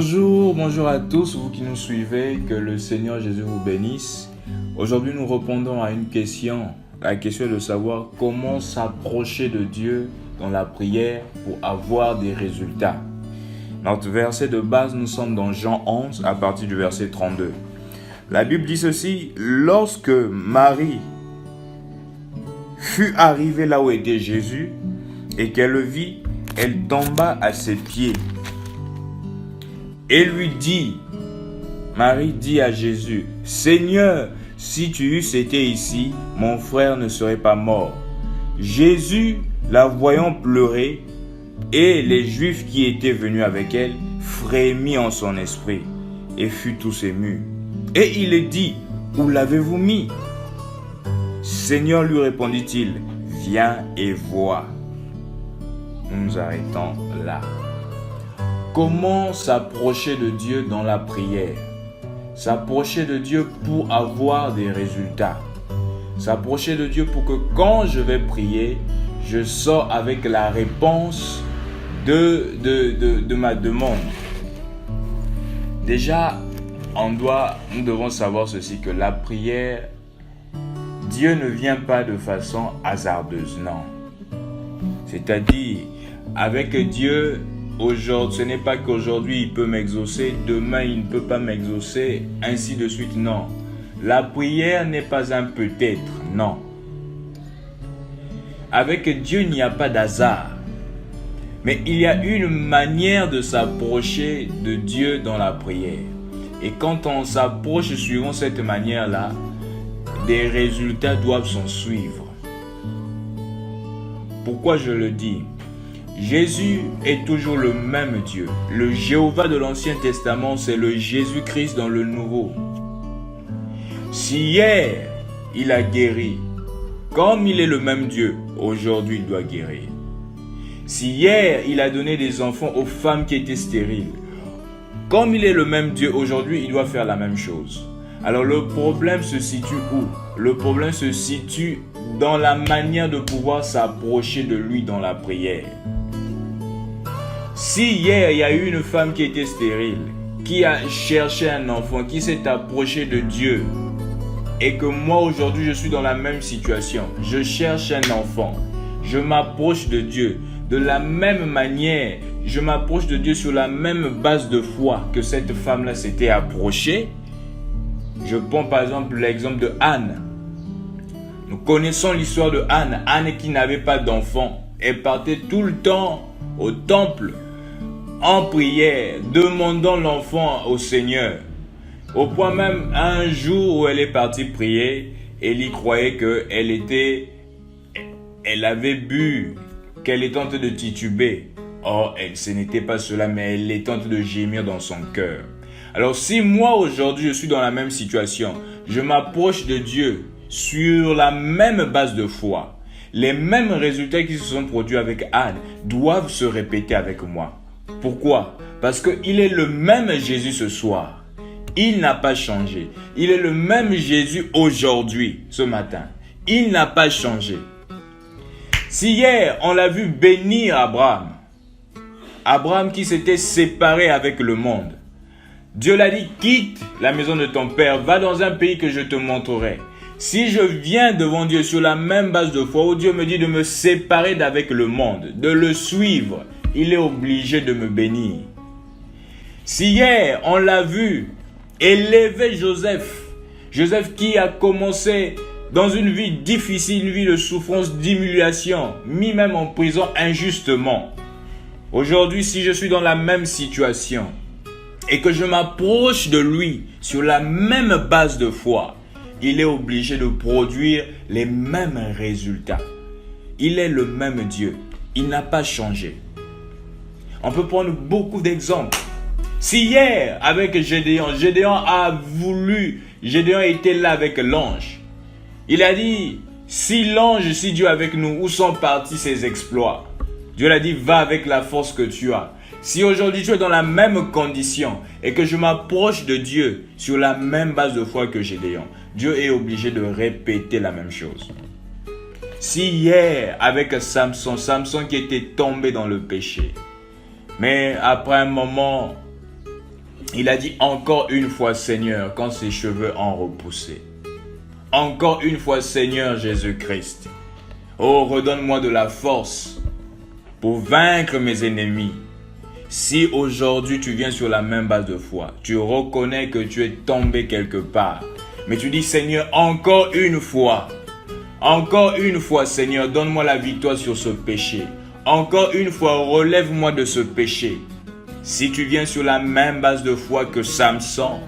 Bonjour à tous, vous qui nous suivez, que le Seigneur Jésus vous bénisse. Aujourd'hui, nous répondons à une question, la question de savoir comment s'approcher de Dieu dans la prière pour avoir des résultats. Notre verset de base, nous sommes dans Jean 11 à partir du verset 32. La Bible dit ceci: lorsque Marie fut arrivée là où était Jésus et qu'elle le vit, elle tomba à ses pieds et lui dit, Marie dit à Jésus, Seigneur, si tu eusses été ici, mon frère ne serait pas mort. Jésus, la voyant pleurer, et les Juifs qui étaient venus avec elle, frémit en son esprit et fut tous ému. Et il lui dit, où l'avez-vous mis? Seigneur, lui répondit-il, viens et vois. Nous nous arrêtons là. Comment s'approcher de Dieu dans la prière? S'approcher de Dieu pour avoir des résultats. S'approcher de Dieu pour que quand je vais prier, je sors avec la réponse de ma demande. Déjà, nous devons savoir ceci, que la prière, Dieu ne vient pas de façon hasardeuse, non. C'est-à-dire, avec Dieu, aujourd'hui, ce n'est pas qu'aujourd'hui il peut m'exaucer, demain il ne peut pas m'exaucer, ainsi de suite, non. La prière n'est pas un peut-être, non. Avec Dieu, il n'y a pas d'hasard. Mais il y a une manière de s'approcher de Dieu dans la prière. Et quand on s'approche suivant cette manière-là, des résultats doivent s'en suivre. Pourquoi je le dis? Jésus est toujours le même Dieu. Le Jéhovah de l'Ancien Testament, c'est le Jésus-Christ dans le Nouveau. Si hier, il a guéri, comme il est le même Dieu, aujourd'hui il doit guérir. Si hier, il a donné des enfants aux femmes qui étaient stériles, comme il est le même Dieu, aujourd'hui il doit faire la même chose. Alors le problème se situe où? Le problème se situe dans la manière de pouvoir s'approcher de lui dans la prière. Si hier il y a eu une femme qui était stérile, qui a cherché un enfant, qui s'est approchée de Dieu, et que moi aujourd'hui je suis dans la même situation, je cherche un enfant, je m'approche de Dieu de la même manière, je m'approche de Dieu sur la même base de foi que cette femme-là s'était approchée. Je prends par exemple l'exemple de Anne. Nous connaissons l'histoire de Anne. Anne qui n'avait pas d'enfant, elle partait tout le temps au temple en prière, demandant l'enfant au Seigneur. Au point même, un jour où elle est partie prier, Élie croyait elle avait bu, qu'elle est en train de tituber. Or, ce n'était pas cela, mais elle est en train de gémir dans son cœur. Alors, si moi aujourd'hui je suis dans la même situation, je m'approche de Dieu sur la même base de foi, les mêmes résultats qui se sont produits avec Anne doivent se répéter avec moi. Pourquoi? Parce qu'il est le même Jésus ce soir. Il n'a pas changé. Il est le même Jésus aujourd'hui, ce matin. Il n'a pas changé. Si hier, on l'a vu bénir Abraham qui s'était séparé avec le monde, Dieu l'a dit, quitte la maison de ton père, va dans un pays que je te montrerai. Si je viens devant Dieu sur la même base de foi où Dieu me dit de me séparer d'avec le monde, de le suivre, il est obligé de me bénir. Si hier, on l'a vu élever Joseph qui a commencé dans une vie difficile, une vie de souffrance, d'humiliation, mis même en prison injustement. Aujourd'hui, si je suis dans la même situation et que je m'approche de lui sur la même base de foi, il est obligé de produire les mêmes résultats. Il est le même Dieu. Il n'a pas changé. On peut prendre beaucoup d'exemples. Si hier, avec Gédéon était là avec l'ange. Il a dit, si Dieu est avec nous, où sont partis ses exploits? Dieu l'a dit, va avec la force que tu as. Si aujourd'hui tu es dans la même condition et que je m'approche de Dieu sur la même base de foi que Gédéon, Dieu est obligé de répéter la même chose. Si hier, avec Samson qui était tombé dans le péché, mais après un moment, Il a dit encore une fois Seigneur quand ses cheveux ont repoussé. Encore une fois Seigneur Jésus-Christ. Oh, redonne-moi de la force pour vaincre mes ennemis. Si aujourd'hui tu viens sur la même base de foi, tu reconnais que tu es tombé quelque part, mais tu dis Seigneur, encore une fois Seigneur, donne-moi la victoire sur ce péché. Encore une fois, relève-moi de ce péché. Si tu viens sur la même base de foi que Samson,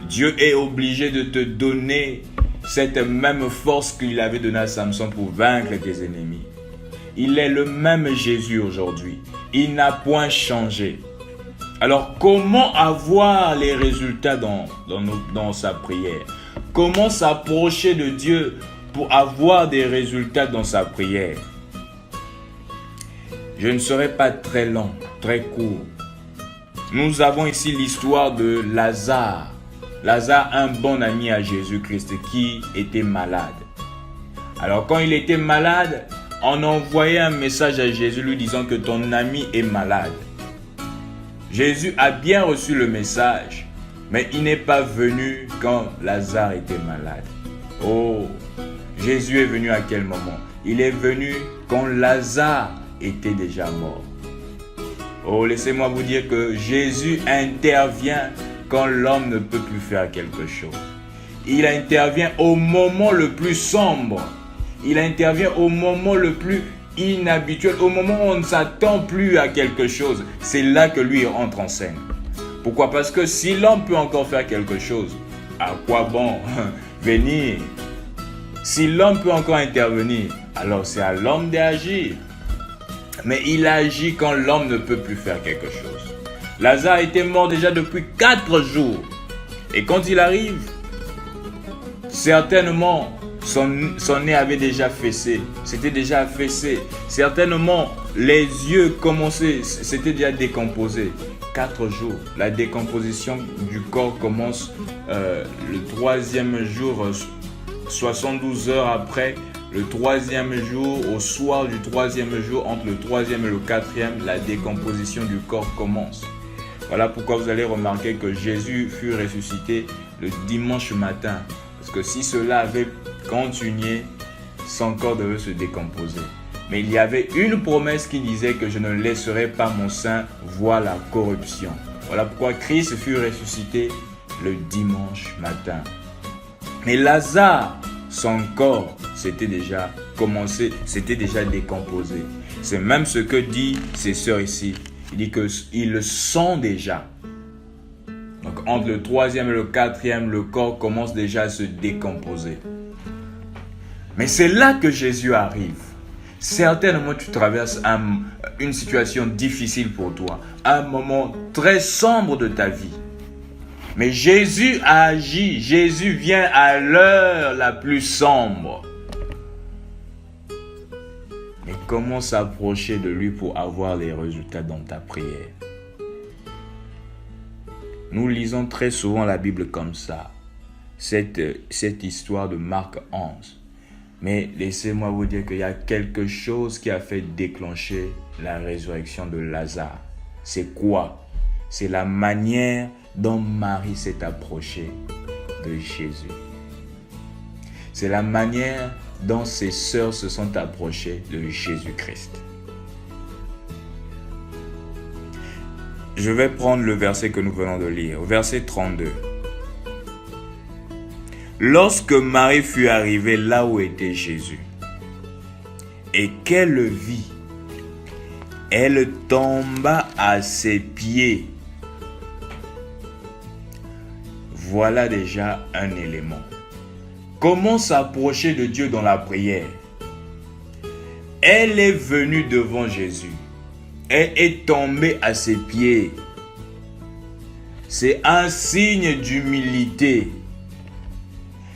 Dieu est obligé de te donner cette même force qu'il avait donnée à Samson pour vaincre tes ennemis. Il est le même Jésus aujourd'hui. Il n'a point changé. Alors, comment avoir les résultats dans sa prière? Comment s'approcher de Dieu pour avoir des résultats dans sa prière? Je ne serai pas très long, très court. Nous avons ici l'histoire de Lazare. Lazare, un bon ami à Jésus-Christ qui était malade. Alors quand il était malade, on envoyait un message à Jésus lui disant que ton ami est malade. Jésus a bien reçu le message, mais il n'est pas venu quand Lazare était malade. Oh, Jésus est venu à quel moment? Il est venu quand Lazare était déjà mort. Oh, laissez-moi vous dire que Jésus intervient quand l'homme ne peut plus faire quelque chose. Il intervient au moment le plus sombre. Il intervient au moment le plus inhabituel, au moment où on ne s'attend plus à quelque chose. C'est là que lui entre en scène. Pourquoi? Parce que si l'homme peut encore faire quelque chose, à quoi bon venir? Si l'homme peut encore intervenir, alors c'est à l'homme d'agir. Mais il agit quand l'homme ne peut plus faire quelque chose. Lazare était mort déjà depuis 4 jours. Et quand il arrive, certainement, son nez avait déjà fessé. C'était déjà affaissé. Certainement, les yeux commençaient, c'était déjà décomposé. 4 jours. La décomposition du corps commence le 3e jour, 72 heures après. Le 3e jour, au soir du 3e jour, entre le 3e et le 4e, la décomposition du corps commence. Voilà pourquoi vous allez remarquer que Jésus fut ressuscité le dimanche matin. Parce que si cela avait continué, son corps devait se décomposer. Mais il y avait une promesse qui disait que je ne laisserai pas mon sein voir la corruption. Voilà pourquoi Christ fut ressuscité le dimanche matin. Mais Lazare, son corps s'était déjà commencé, s'était déjà décomposé. C'est même ce que dit ses sœurs ici. Il dit qu'ils le sont déjà. Donc entre le 3e et le 4e, le corps commence déjà à se décomposer. Mais c'est là que Jésus arrive. Certainement tu traverses une situation difficile pour toi, un moment très sombre de ta vie. Mais Jésus agit, Jésus vient à l'heure la plus sombre. Mais comment s'approcher de lui pour avoir les résultats dans ta prière? Nous lisons très souvent la Bible comme ça, cette histoire de Marc 11. Mais laissez-moi vous dire qu'il y a quelque chose qui a fait déclencher la résurrection de Lazare. C'est quoi? C'est la manière dont Marie s'est approchée de Jésus. C'est la manière dont ses sœurs se sont approchées de Jésus-Christ. Je vais prendre le verset que nous venons de lire, verset 32. Lorsque Marie fut arrivée là où était Jésus, et qu'elle le vit, elle tomba à ses pieds. Voilà déjà un élément. Comment s'approcher de Dieu dans la prière? Elle est venue devant Jésus. Elle est tombée à ses pieds. C'est un signe d'humilité.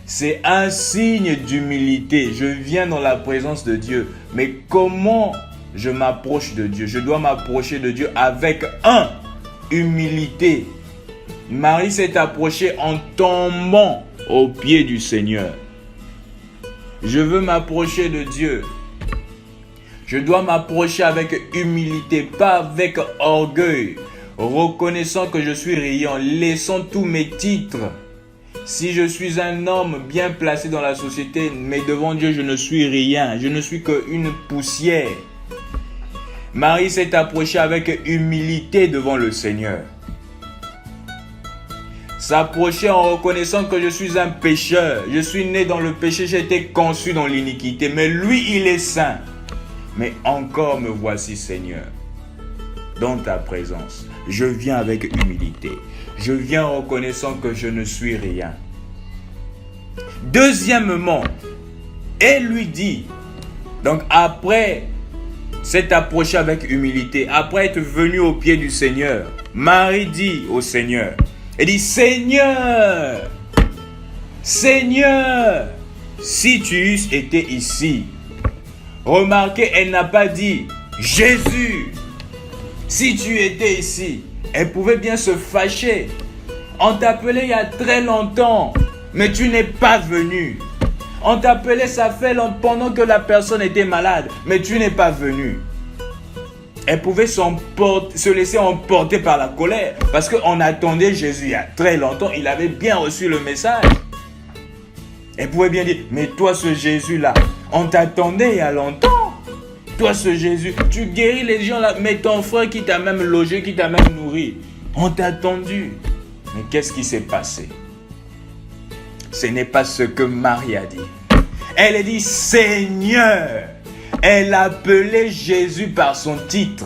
C'est un signe d'humilité. Je viens dans la présence de Dieu. Mais comment je m'approche de Dieu? Je dois m'approcher de Dieu avec humilité. Marie s'est approchée en tombant aux pieds du Seigneur. Je veux m'approcher de Dieu. Je dois m'approcher avec humilité, pas avec orgueil. reconnaissant que je suis riant, laissant tous mes titres. Si je suis un homme bien placé dans la société, mais devant Dieu, je ne suis rien. Je ne suis qu'une poussière. Marie s'est approchée avec humilité devant le Seigneur. S'approcher en reconnaissant que je suis un pécheur. Je suis né dans le péché, j'ai été conçu dans l'iniquité. Mais lui, il est saint. Mais encore me voici, Seigneur, dans ta présence. Je viens avec humilité. Je viens en reconnaissant que je ne suis rien. Deuxièmement, elle lui dit, donc après s'être approchée avec humilité, après être venue aux pieds du Seigneur, Marie dit au Seigneur, elle dit, Seigneur, Seigneur, si tu eusses été ici. Remarquez, elle n'a pas dit, Jésus, si tu étais ici. Elle pouvait bien se fâcher. On t'appelait il y a très longtemps, mais tu n'es pas venu. On t'appelait ça fait longtemps pendant que la personne était malade, mais tu n'es pas venu. Elle pouvait se laisser emporter par la colère, parce qu'on attendait Jésus il y a très longtemps, il avait bien reçu le message. Elle pouvait bien dire, mais toi ce Jésus-là, on t'attendait il y a longtemps. Toi ce Jésus, tu guéris les gens là, mais ton frère qui t'a même logé, qui t'a même nourri, on t'a attendu. Mais qu'est-ce qui s'est passé? Ce n'est pas ce que Marie a dit. Elle a dit Seigneur. Elle appelait Jésus par son titre.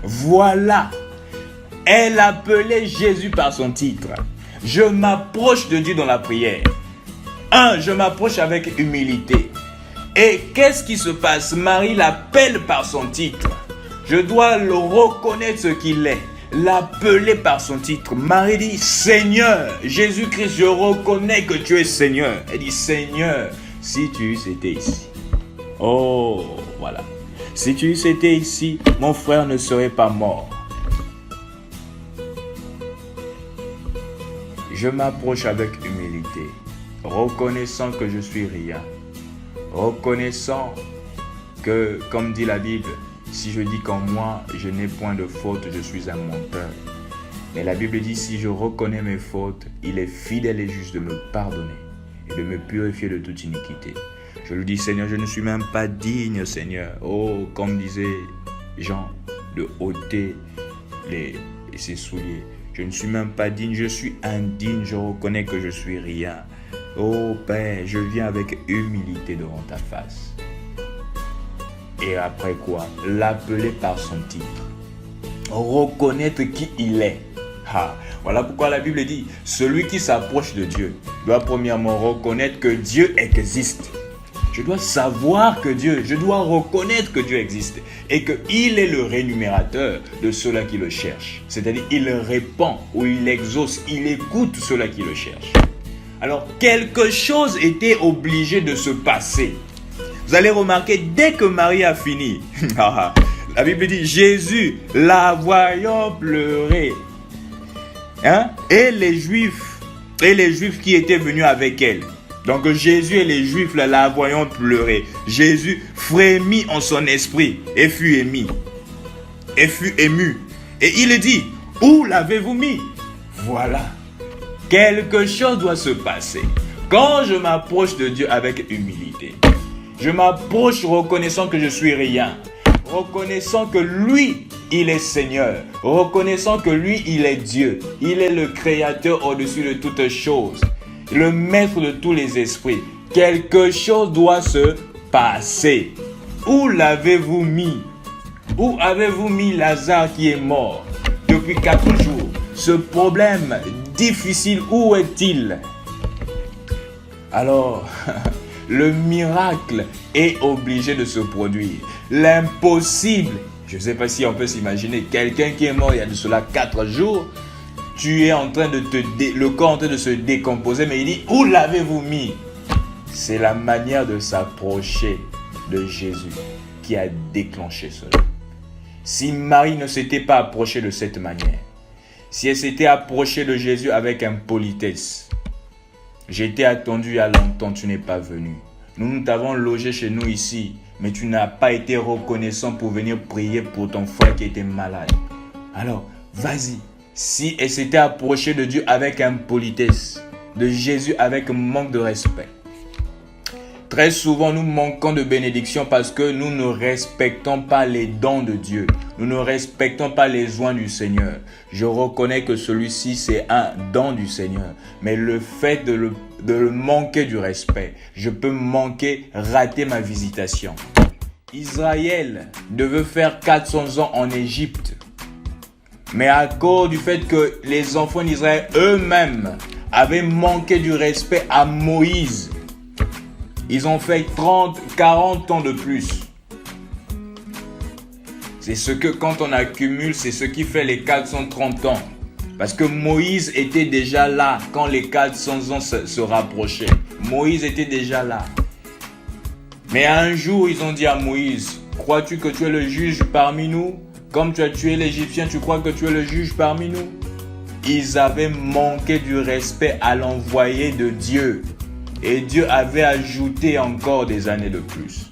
Voilà. Elle appelait Jésus par son titre. Je m'approche de Dieu dans la prière. Je m'approche avec humilité. Et qu'est-ce qui se passe? Marie l'appelle par son titre. Je dois le reconnaître ce qu'il est. L'appeler par son titre. Marie dit Seigneur, Jésus-Christ, je reconnais que tu es Seigneur. Elle dit Seigneur, si tu eusses été ici. Oh, voilà. Si tu eusses été ici, mon frère ne serait pas mort. Je m'approche avec humilité, reconnaissant que je suis rien. Reconnaissant que, comme dit la Bible, si je dis qu'en moi, je n'ai point de faute, je suis un menteur. Mais la Bible dit, si je reconnais mes fautes, il est fidèle et juste de me pardonner et de me purifier de toute iniquité. Je lui dis, Seigneur, je ne suis même pas digne, Seigneur. Oh, comme disait Jean, de ôter ses souliers. Je ne suis même pas digne, je suis indigne, je reconnais que je suis rien. Oh Père, je viens avec humilité devant ta face. Et après quoi? L'appeler par son titre. Reconnaître qui il est. Voilà pourquoi la Bible dit, celui qui s'approche de Dieu doit premièrement reconnaître que Dieu existe. Je dois savoir que je dois reconnaître que Dieu existe et qu'il est le rémunérateur de ceux-là qui le cherchent. C'est-à-dire, il répond ou il exauce, il écoute ceux-là qui le cherchent. Alors, quelque chose était obligé de se passer. Vous allez remarquer, dès que Marie a fini, la Bible dit, Jésus, la voyant pleurer, et les Juifs qui étaient venus avec elle. Donc Jésus et les Juifs la voyant pleurer. Jésus frémit en son esprit et fut ému. Et il dit, où l'avez-vous mis? Voilà. Quelque chose doit se passer. Quand je m'approche de Dieu avec humilité, je m'approche reconnaissant que je suis rien, reconnaissant que lui, il est Seigneur, reconnaissant que lui, il est Dieu, il est le Créateur au-dessus de toutes choses, le maître de tous les esprits. Quelque chose doit se passer. Où l'avez-vous mis? Où avez-vous mis Lazare qui est mort depuis 4 jours? Ce problème difficile, où est-il? Alors, le miracle est obligé de se produire. L'impossible, je ne sais pas si on peut s'imaginer, quelqu'un qui est mort il y a de cela 4 jours, tu es en train de le corps en train de se décomposer, mais il dit, où l'avez-vous mis? C'est la manière de s'approcher de Jésus qui a déclenché cela. Si Marie ne s'était pas approchée de cette manière, si elle s'était approchée de Jésus avec impolitesse, j'étais attendu il y a longtemps, tu n'es pas venu. Nous t'avons logé chez nous ici, mais tu n'as pas été reconnaissant pour venir prier pour ton frère qui était malade. Alors, Vas-y. Si elle s'était approchée de Dieu avec impolitesse, de Jésus avec manque de respect. Très souvent, nous manquons de bénédiction parce que nous ne respectons pas les dons de Dieu. Nous ne respectons pas les oins du Seigneur. Je reconnais que celui-ci, c'est un don du Seigneur. Mais le fait de le manquer du respect, je peux rater ma visitation. Israël devait faire 400 ans en Égypte. Mais à cause du fait que les enfants d'Israël eux-mêmes avaient manqué du respect à Moïse, ils ont fait 30, 40 ans de plus. C'est ce que quand on accumule, c'est ce qui fait les 430 ans. Parce que Moïse était déjà là quand les 400 ans se rapprochaient. Moïse était déjà là. Mais un jour, ils ont dit à Moïse, crois-tu que tu es le juge parmi nous? Comme tu as tué l'Égyptien, tu crois que tu es le juge parmi nous? Ils avaient manqué du respect à l'envoyé de Dieu. Et Dieu avait ajouté encore des années de plus.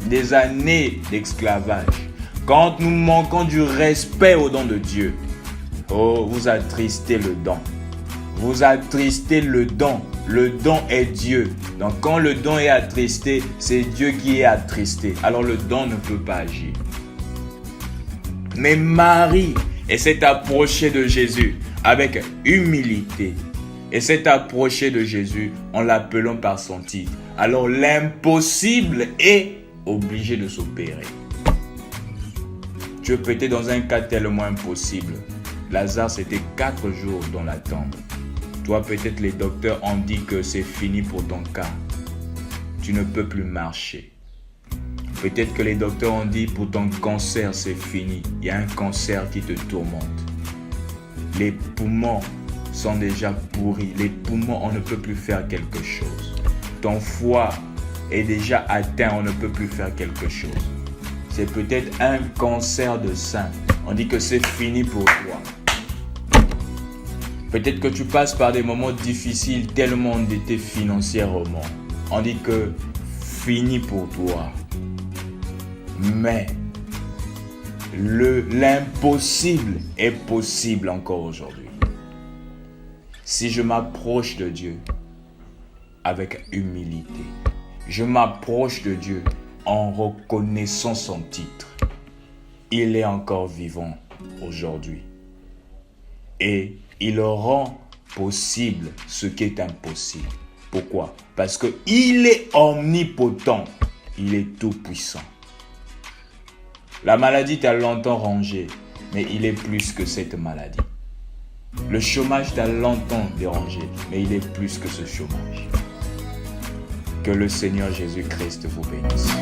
Des années d'esclavage. Quand nous manquons du respect au don de Dieu, oh, vous attristez le don. Vous attristez le don. Le don est Dieu. Donc quand le don est attristé, c'est Dieu qui est attristé. Alors le don ne peut pas agir. Mais Marie s'est approchée de Jésus avec humilité. Et s'est approchée de Jésus en l'appelant par son titre. Alors l'impossible est obligé de s'opérer. Tu es peut-être dans un cas tellement impossible. Lazare, c'était 4 jours dans la tombe. Toi, peut-être les docteurs ont dit que c'est fini pour ton cas. Tu ne peux plus marcher. Peut-être que les docteurs ont dit pour ton cancer, c'est fini. Il y a un cancer qui te tourmente. Les poumons sont déjà pourris. Les poumons, on ne peut plus faire quelque chose. Ton foie est déjà atteint, on ne peut plus faire quelque chose. C'est peut-être un cancer de sein. On dit que c'est fini pour toi. Peut-être que tu passes par des moments difficiles, tellement endetté financièrement. On dit que fini pour toi. Mais l'impossible est possible encore aujourd'hui. Si je m'approche de Dieu avec humilité, je m'approche de Dieu en reconnaissant son titre, il est encore vivant aujourd'hui. Et il rend possible ce qui est impossible. Pourquoi? Parce qu'il est omnipotent, il est tout puissant. La maladie t'a longtemps rongé, mais il est plus que cette maladie. Le chômage t'a longtemps dérangé, mais il est plus que ce chômage. Que le Seigneur Jésus-Christ vous bénisse.